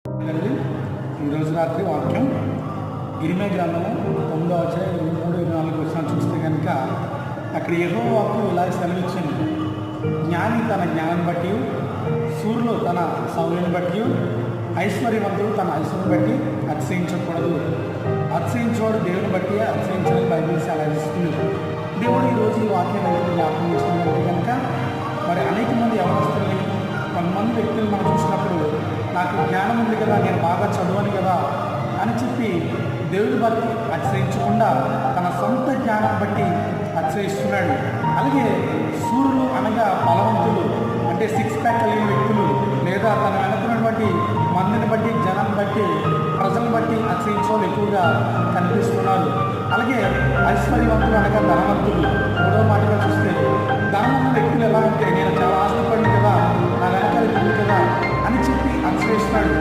అండి ఈరోజు రాత్రి వాక్యం ఇరిమే గ్రంథము 9వ అధ్యాయం 23-24 వచనాలు చూస్తే కనుక అక్కడ యెహోవా వాక్యం ఇలా సెలవిచ్చింది. జ్ఞాని తన జ్ఞానం బట్టి, సూర్యులు తన సౌర్యాన్ని బట్టి, ఐశ్వర్యవంతుడు తన ఐశ్వర్యం బట్టి అతిశయించకూడదు. అతిశయించేవాడు దేవుని బట్టి అతిశయించడం బైబిల్ సెలవిస్తుంది. దేవుడు ఈరోజు ఈ వాక్యం జ్ఞాపకం చేసుకున్నట్టు కనుక మరి అనేక మంది యవనస్తుల్ని కొంతమంది వ్యక్తులు మనం చూసినప్పుడు నాకు జ్ఞానం ఉంది కదా, నేను బాగా చదవను కదా అని చెప్పి దేవుని బట్టి అతిశయించకుండా తన సొంత జ్ఞానం బట్టి అతిశయిస్తున్నాడు. అలాగే సూర్యులు అనగా బలవంతులు, అంటే సిక్స్ ప్యాక్ కలిగిన వ్యక్తులు, లేదా తన వెనుకున్నటువంటి మందిని బట్టి, జనం బట్టి, ప్రజలను బట్టి అతిశయించే వాళ్ళు ఎక్కువగా కనిపిస్తున్నారు. అలాగే ఐశ్వర్యవంతులు అనగా ధనవంతులు, మూడవ మాటగా చూస్తే ధనం ఉన్న వ్యక్తులు ఎలా అంటే నేను చాలా ఆశపడింది కదా, నా వెనకాల ఉంది కదా అని చెప్పి అతిశయిస్తున్నాడు.